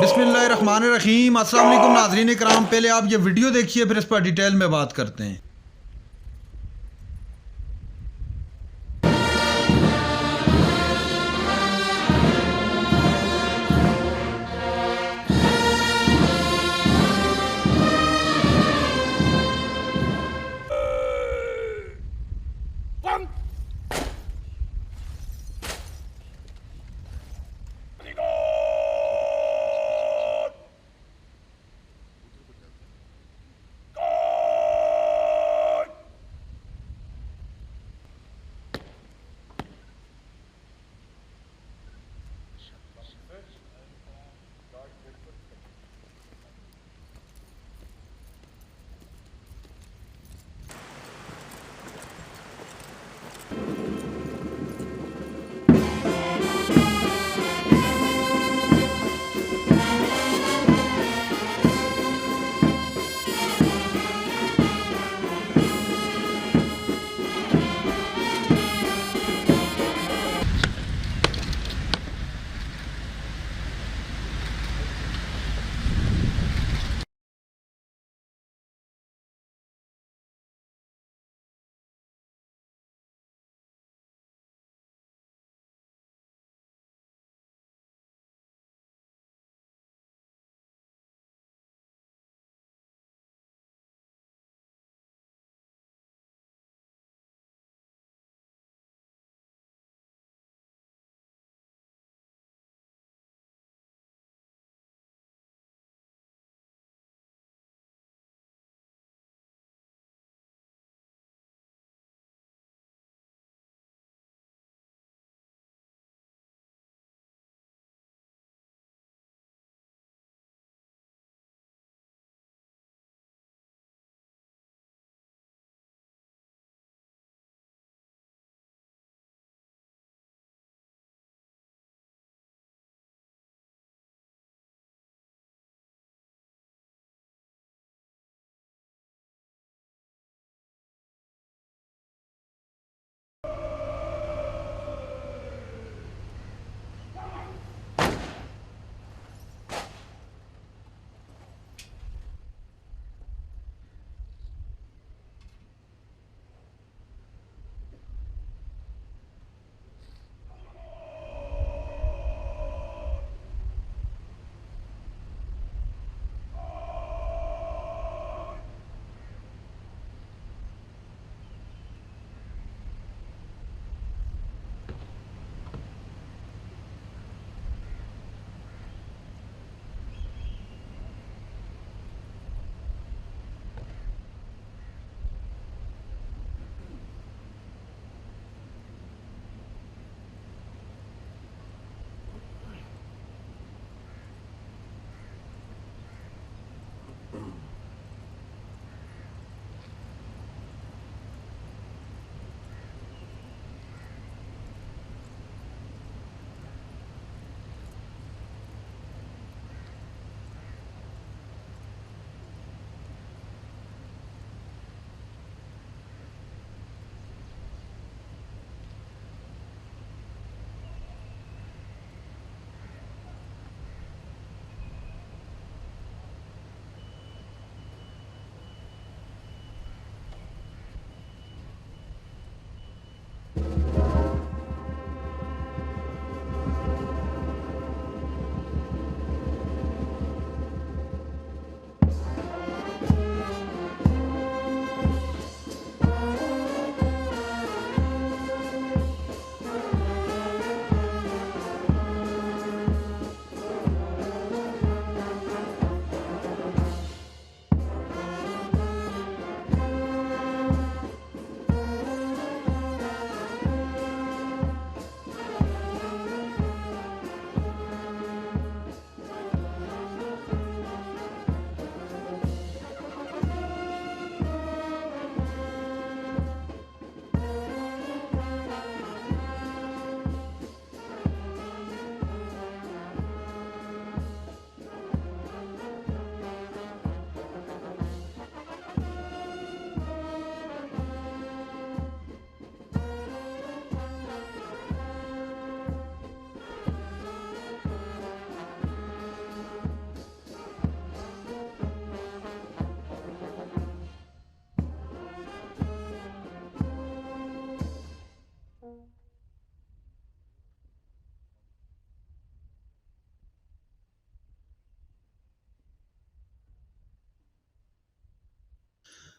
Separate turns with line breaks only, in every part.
بسم اللہ الرحمن الرحیم۔ السلام علیکم ناظرین کرام، پہلے آپ یہ ویڈیو دیکھیے پھر اس پر ڈیٹیل میں بات کرتے ہیں۔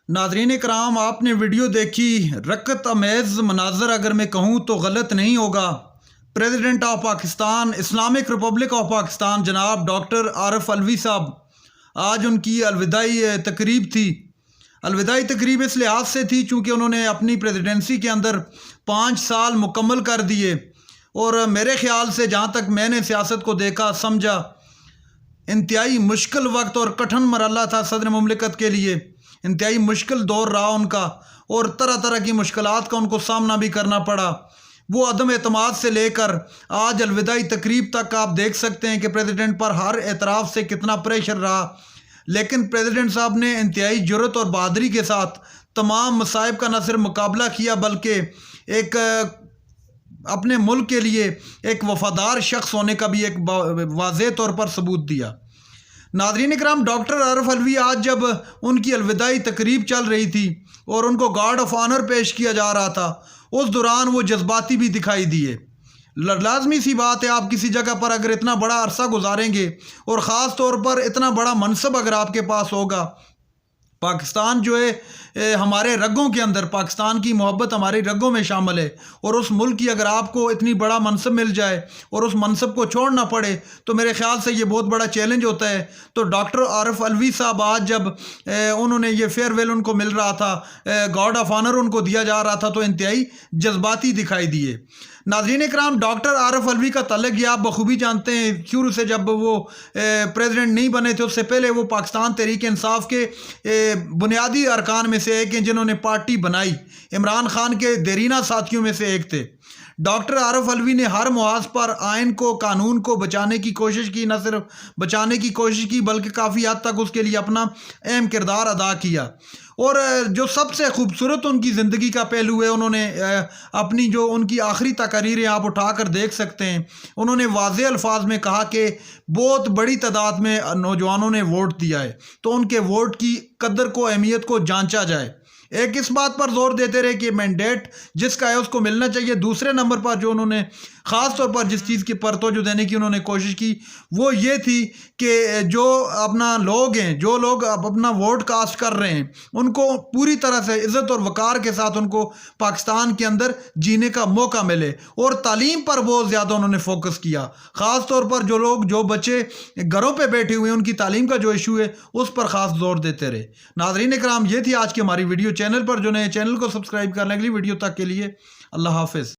ناظرین کرام، آپ نے ویڈیو دیکھی، رکت امیز مناظر اگر میں کہوں تو غلط نہیں ہوگا۔ President of Pakistan, Islamic republic of Pakistan جناب ڈاکٹر عارف علوی صاحب، آج ان کی الوداعی تقریب تھی۔ الوداعی تقریب اس لحاظ سے تھی چونکہ انہوں نے اپنی پریزیڈنسی کے اندر 5 سال مکمل کر دیے، اور میرے خیال سے جہاں تک میں نے سیاست کو دیکھا سمجھا، انتہائی مشکل وقت اور کٹھن مرحلہ تھا صدر مملکت کے لیے۔ انتہائی مشکل دور رہا ان کا، اور طرح طرح کی مشکلات کا ان کو سامنا بھی کرنا پڑا۔ وہ عدم اعتماد سے لے کر آج الوداعی تقریب تک آپ دیکھ سکتے ہیں کہ پریزیڈنٹ پر ہر اعتراف سے کتنا پریشر رہا، لیکن پریزیڈنٹ صاحب نے انتہائی جرأت اور بہادری کے ساتھ تمام مصائب کا نہ صرف مقابلہ کیا بلکہ ایک اپنے ملک کے لیے ایک وفادار شخص ہونے کا بھی ایک واضح طور پر ثبوت دیا۔ ناظرین اکرام، ڈاکٹر عارف علوی آج جب ان کی الوداعی تقریب چل رہی تھی اور ان کو گارڈ آف آنر پیش کیا جا رہا تھا، اس دوران وہ جذباتی بھی دکھائی دیے۔ لازمی سی بات ہے، آپ کسی جگہ پر اگر اتنا بڑا عرصہ گزاریں گے اور خاص طور پر اتنا بڑا منصب اگر آپ کے پاس ہوگا، پاکستان جو ہے ہمارے رگوں کے اندر، پاکستان کی محبت ہماری رگوں میں شامل ہے، اور اس ملک کی اگر آپ کو اتنی بڑا منصب مل جائے اور اس منصب کو چھوڑنا پڑے تو میرے خیال سے یہ بہت بڑا چیلنج ہوتا ہے۔ تو ڈاکٹر عارف علوی صاحب آج جب انہوں نے یہ فیئر ویل ان کو مل رہا تھا، گارڈ آف آنر ان کو دیا جا رہا تھا، تو انتہائی جذباتی دکھائی دیے۔ ناظرین اکرام، ڈاکٹر عارف علوی کا تعلق یہ آپ بخوبی جانتے ہیں، شروع سے جب وہ پریزیڈنٹ نہیں بنے تھے اس سے پہلے وہ پاکستان تحریک انصاف کے بنیادی ارکان میں سے ایک ہیں جنہوں نے پارٹی بنائی، عمران خان کے دیرینہ ساتھیوں میں سے ایک تھے۔ ڈاکٹر عارف علوی نے ہر محاذ پر آئین کو، قانون کو بچانے کی کوشش کی، نہ صرف بچانے کی کوشش کی بلکہ کافی حد تک اس کے لیے اپنا اہم کردار ادا کیا۔ اور جو سب سے خوبصورت ان کی زندگی کا پہلو ہے، انہوں نے اپنی جو ان کی آخری تقاریریں آپ اٹھا کر دیکھ سکتے ہیں، انہوں نے واضح الفاظ میں کہا کہ بہت بڑی تعداد میں نوجوانوں نے ووٹ دیا ہے، تو ان کے ووٹ کی قدر کو، اہمیت کو جانچا جائے۔ ایک اس بات پر زور دیتے رہے کہ مینڈیٹ جس کا ہے اس کو ملنا چاہیے۔ دوسرے نمبر پر جو انہوں نے خاص طور پر جس چیز کی پر توجہ دینے کی انہوں نے کوشش کی وہ یہ تھی کہ جو اپنا لوگ ہیں، جو لوگ اپنا ووٹ کاسٹ کر رہے ہیں، ان کو پوری طرح سے عزت اور وقار کے ساتھ ان کو پاکستان کے اندر جینے کا موقع ملے، اور تعلیم پر بہت زیادہ انہوں نے فوکس کیا۔ خاص طور پر جو بچے گھروں پہ بیٹھے ہوئے ہیں ان کی تعلیم کا جو ایشو ہے اس پر خاص زور دیتے رہے۔ ناظرین اکرام، یہ تھی آج کی ہماری ویڈیو۔ چینل پر جو نئے، چینل کو سبسکرائب کرنے کے لیے، ویڈیو تک کے لیے اللہ حافظ۔